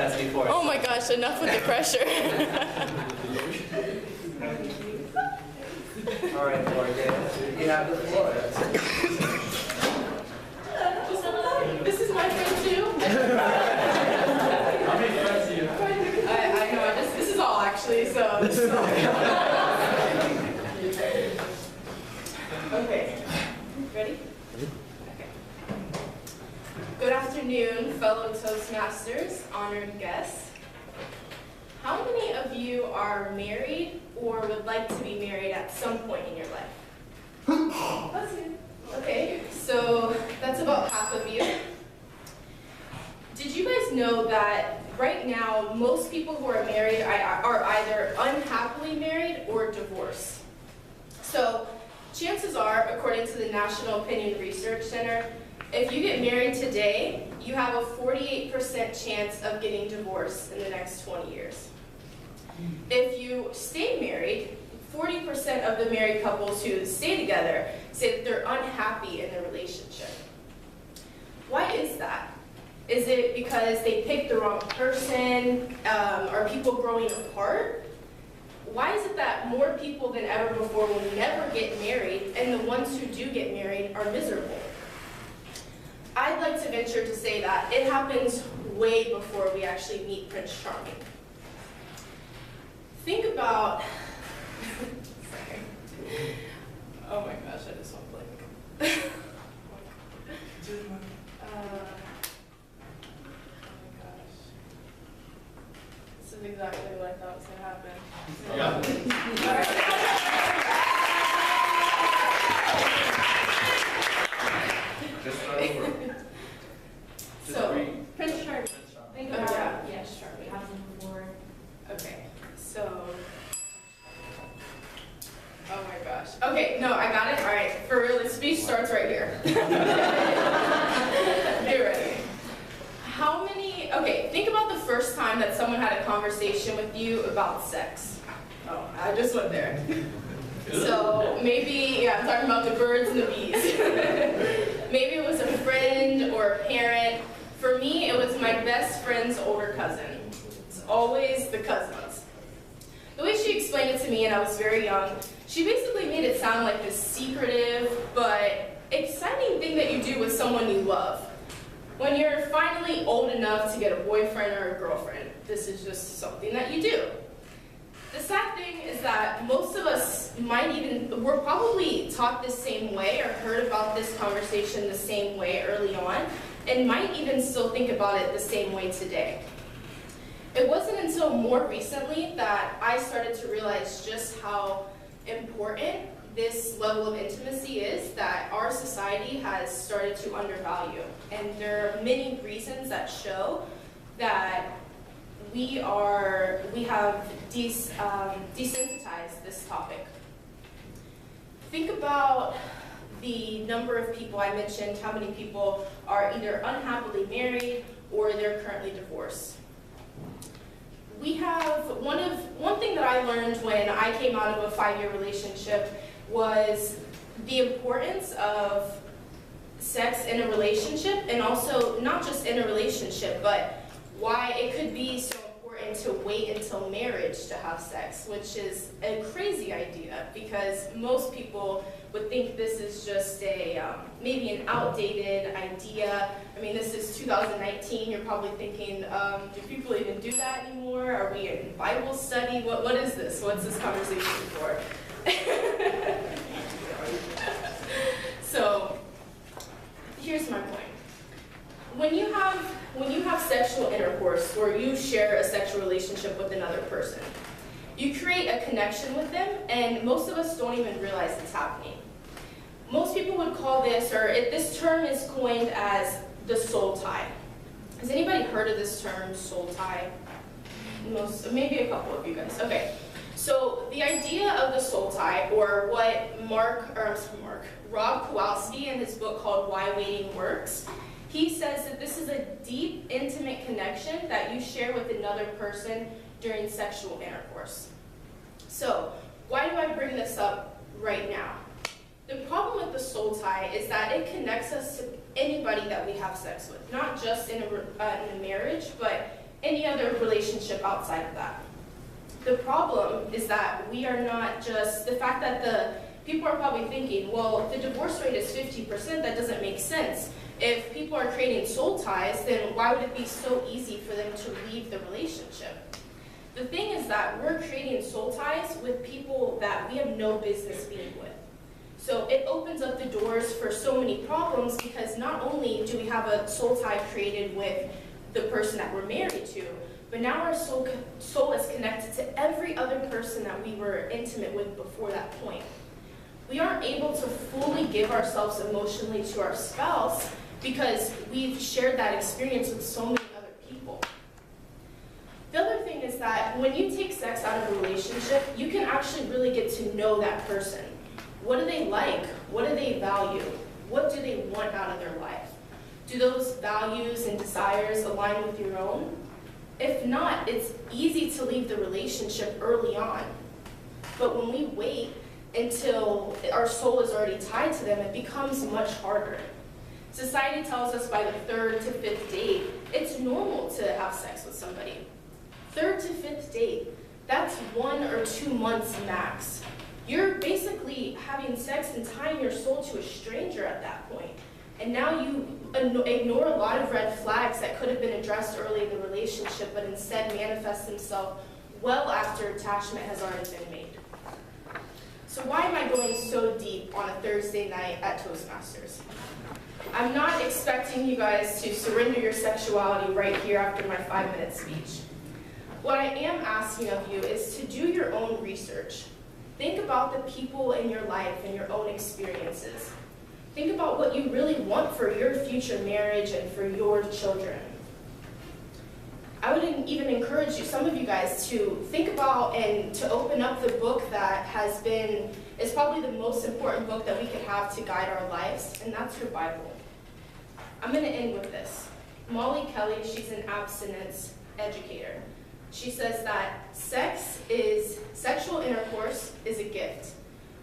test before. Oh my gosh, enough with the pressure. All right, Morgan, you have the floor. This is my friend too. How many friends do you have? I know, this is all actually, so this is all. Okay, ready? Okay. Good afternoon, fellow Toastmasters, honored guests. How many of you are married or would like to be married at some point in your life? That's good. Okay, so that's about half of you. Did you guys know that right now most people who are married are either unhappily married or divorced? So chances are, according to the National Opinion Research Center, if you get married today, you have a 48% chance of getting divorced in the next 20 years. If you stay married, 40% of the married couples who stay together say that they're unhappy in their relationship. Why is that? Is it because they picked the wrong person? Are people growing apart? Why is it that more people than ever before will never get married, and the ones who do get married are miserable? I'd like to venture to say that it happens way before we actually meet Prince Charming. Think about, sorry. Oh my gosh, I just went blank. This is exactly what I thought was going to happen. Just start over. So, Prince Charming. Think about yes, Charming. Happened before. Okay, so, oh my gosh. Okay, no, I got it. All right, for real, the speech starts right here. Get ready. How many, okay, think about the first time that someone had a conversation with you about sex. Oh, I just went there. So maybe, yeah, I'm talking about the birds and the bees. Maybe it was a friend or a parent. For me, it was my best friend's older cousin. It's always the cousins. The way she explained it to me, and I was very young, she basically made it sound like this secretive but exciting thing that you do with someone you love. When you're finally old enough to get a boyfriend or a girlfriend, this is just something that you do. The sad thing is that most of us we're probably taught the same way or heard about this conversation the same way early on, and might even still think about it the same way today. It wasn't until more recently that I started to realize just how important this level of intimacy is that our society has started to undervalue. And there are many reasons that show that we have desensitized this topic. Think about the number of people I mentioned, how many people are either unhappily married or they're currently divorced. We have, one thing that I learned when I came out of a 5-year relationship was the importance of sex in a relationship, and also not just in a relationship, but why it could be so important to wait until marriage to have sex, which is a crazy idea because most people would think this is just maybe an outdated idea. I mean, this is 2019. You're probably thinking, do people even do that anymore? Are we in Bible study? What is this? What's this conversation for? So, here's my point. When you have sexual intercourse, or you share a sexual relationship with another person, you create a connection with them, and most of us don't even realize it's happening. Most people would call this, this term is coined as the soul tie. Has anybody heard of this term, soul tie? Maybe a couple of you guys. Okay. So the idea of the soul tie, or what Rob Kowalski in his book called Why Waiting Works, he says that this is a deep, intimate connection that you share with another person during sexual intercourse. So why do I bring this up right now? The problem with the soul tie is that it connects us to anybody that we have sex with, not just in a marriage, but any other outside of that. The problem is that we are not just, the fact that people are probably thinking, well, the divorce rate is 50%, that doesn't make sense. If people are creating soul ties, then why would it be so easy for them to leave the relationship? The thing is that we're creating soul ties with people that we have no business being with. So it opens up the doors for so many problems, because not only do we have a soul tie created with the person that we're married to, but now our soul is connected to every other person that we were intimate with before that point. We aren't able to fully give ourselves emotionally to our spouse because we've shared that experience with so many other people. The other thing is that when you take sex out of a relationship, you can actually really get to know that person. What do they like? What do they value? What do they want out of their life? Do those values and desires align with your own? If not, it's easy to leave the relationship early on. But when we wait until our soul is already tied to them, it becomes much harder. Society tells us by the 3rd to 5th date, it's normal to have sex with somebody. 3rd to 5th date, that's 1 or 2 months max. You're basically having sex and tying your soul to a stranger at that point. And now you ignore a lot of red flags that could have been addressed early in the relationship, but instead manifest themselves well after attachment has already been made. So why am I going so deep on a Thursday night at Toastmasters? I'm not expecting you guys to surrender your sexuality right here after my 5-minute speech. What I am asking of you is to do your own research. Think about the people in your life and your own experiences. Think about what you really want for your future marriage and for your children. I would even encourage you, some of you guys, to think about and to open up the book that is probably the most important book that we could have to guide our lives, and that's your Bible. I'm going to end with this. Molly Kelly, she's an abstinence educator. She says that sexual intercourse is a gift.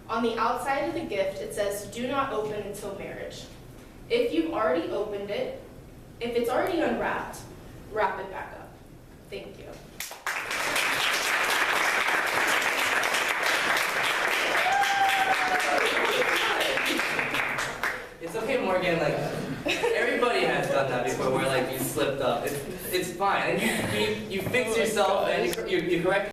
On the outside of the gift, it says, do not open until marriage. If you've already opened it, if it's already unwrapped, wrap it back up. Thank you. It's okay, Morgan, like, everybody has done that before where, like, you slipped up. It's fine. And you fix yourself and you correct